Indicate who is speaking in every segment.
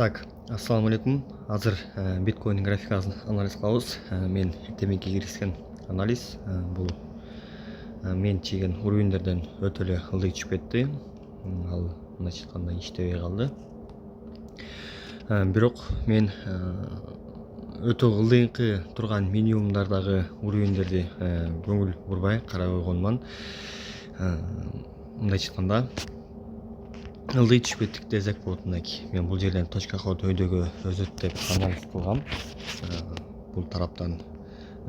Speaker 1: Так, ассаламу алейкум. Азыр биткоин графикасын анализ кылабыз. Мен демекке киргизген анализ бул мен чийген уровендерден өтө эле ылдый түшүп кетти. Ал мындайча айтканда иштебей калды. Бирок мен өтө ылдыйкы турган минимумдардагы уровендерди көңүл бурбай карап койгонмун. Мындайча айтканда ылдый түшүп кеттик десек болот. Мен бул жерден точка ход өйдөгө өзөт деп анализ кылгам. Бул тараптан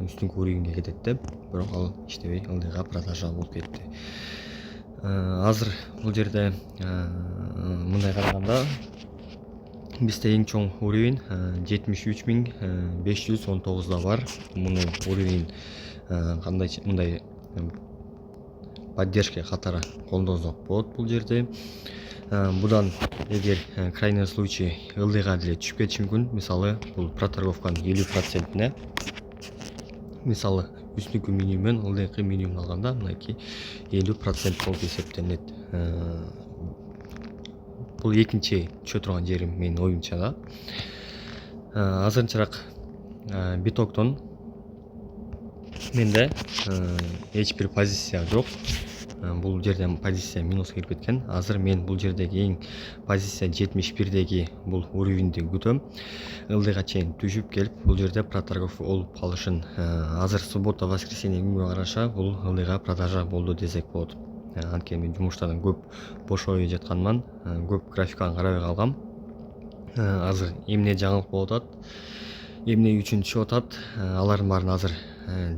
Speaker 1: үстүнкү уровенге кетет деп, бирок ал иштебей ылдыйга продажа болуп кетти. Азыр бул жерде мындай караганда бизде эң чоң уровень 73519 бар. Муну уровень мындай поддержка катары колдонсок болот бул жерде. Будан эгер крайний случай ылдыйга деле түшүп кетиши мүмкүн. Мисалы бул проторговканын 50%-ине, мисалы үстүнкү минимум менен ылдыйкы минимум алганда мынакей 50% болуп эсептелет. Бул экинчи түшө турган жерим менин оюмча да. Азырынчараак битоктон менде эч бир позиция жок. Бул жерден позиция минус кирип кеткен. Азыр мен бул жердеги эң позиция 71деги бул уровеньди күтөм. Ылдыйга чейин түшүп келип бул жерде проторговка болуп калышын. Азыр суббота, воскресенье күнгө караша бул ылдыйга продажа болду десек болот. Анткени мен жумуштардан көп бошобой жатканман, көп графиканы карабай калгам. Азыр эмне жаңылык болуп атат, эмне үчүн түшүп атат, алардын баарын азыр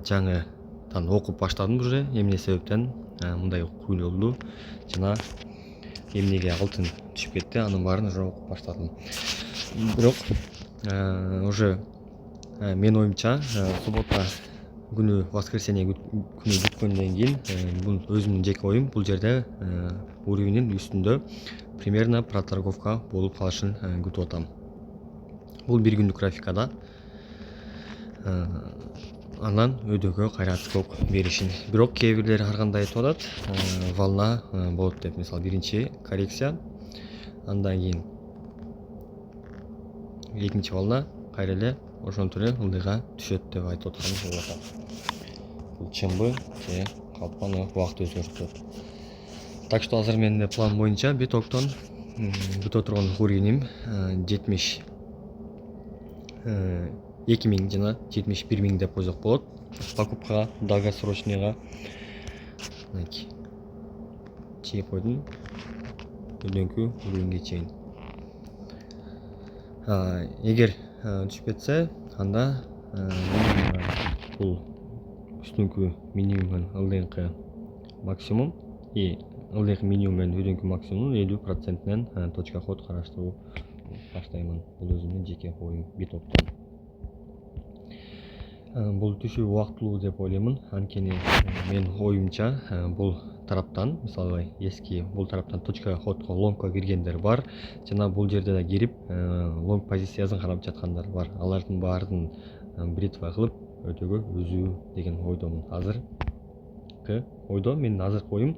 Speaker 1: жаңыдан окуп баштадым уже. Эмне себептен мындай куйлуулду жана эмнеге алтын түшүп кетти, анын баарын уже окуп баштадым. Бирок уже менин оюмча суббота күнү, воскресенье күнү бүткөндөн кийин бул өзүмдүн жеке оюм, бул жерде уровеньдин үстүндө примерно проторговка болуп калышын күтүп атам. Бул бир күндүк графикада. Андан өйдөгө кайра скок беришин. Бирок кээ бирлери ар кандай айтып атат, волна болот деп. Мисалы биринчи коррекция, андан кийин экинчи волна кайра эле ошентип эле ылдыйга түшөт деп айтып атканын болуп атат. Бул чымбы же калпан убакыт өзгөртөт. Так что азыр менин план боюнча битоктон күтө турган уровеним 2000 жана 71000 деп койсок болот. Покупкага долгосрочныйга чейип койдум өйдөнкү уровеньге чейин. Эгер түшүп кетсе, анда бул үстүнкү минимум ылдыйкы максимум ылдыйкы минимум менен өйдөнкү максимумдун 50%-нен точка ход караштыруу баштаймын. Бул өзүмдүн жеке оюм битоктон. Бул түшүү убактылуу деп ойлоймун. Анткени мен оюмча бул тараптан, мисалы эски бул тараптан точка ходко лонгко киргендер бар, жана бул жерде да кирип лонг позициясын карап жаткандар бар. Алардын баарын бритва кылып өтөгө өзүү деген ойдомун. Азыркы ойдо менин азыркы оюм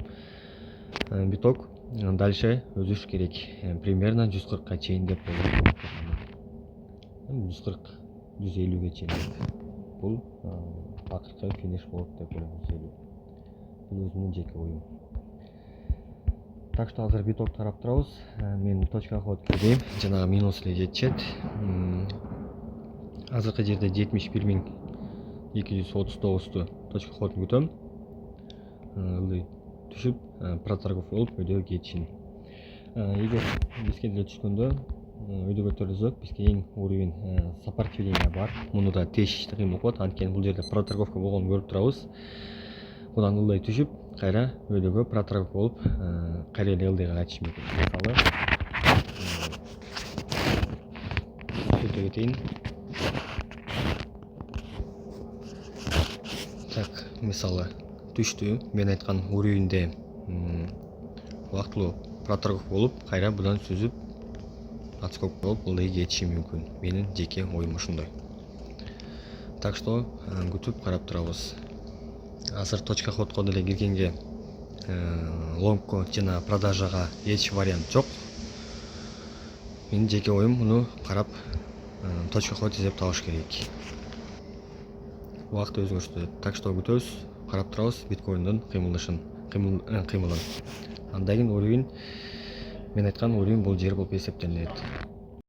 Speaker 1: биток дальше өсүш керек. Примерно 140ка чейин деп ойлойм. 140-150ге чейин. Бул акыркы финиш болот деп ойлойм. Бул өзүмдүн жеке оюм. Так что азыр биток тарап турабыз. Мен точка ход кирдим, жанагы минус эле жетишет. Азыркы жерде 71239 точка ходун күтөм. Ылдый түшүп проторговка болуп өйдөгө кетишин. Эгер бизге деле түшкөндө өйдөгө көтөрүлсөк, бизге эң уровень сопротивление бар. Муну да тешишти кыймыл болот, анткени бул жерде проторговка болгонун көрүп турабыз. Будан ылдый түшүп, кайра өйдөгө проторговка болуп, кайра эле ылдыйга кайтышы мүмкүн. Мисалы өтө кетейин. Так, мисалы түштү, мен айткан уровеньде убактылуу проторговка болуп, кайра будан сүзүп отскок болуп ылдый кетиши мүмкүн. Менин жеке оюм ушундай. Так что күтүп карап турабыз. Азыр точка ходко деле киргенге лонгко жана продажага эч вариант жок. Менин жеке оюм муну карап точка код издеп табыш керек. Убакыт өзгөртөт. Так что күтөбүз, карап турабыз биткоиндун кыймылын. Андан кийин уровень, мен айткан уровень бул жер болуп эсептелинет.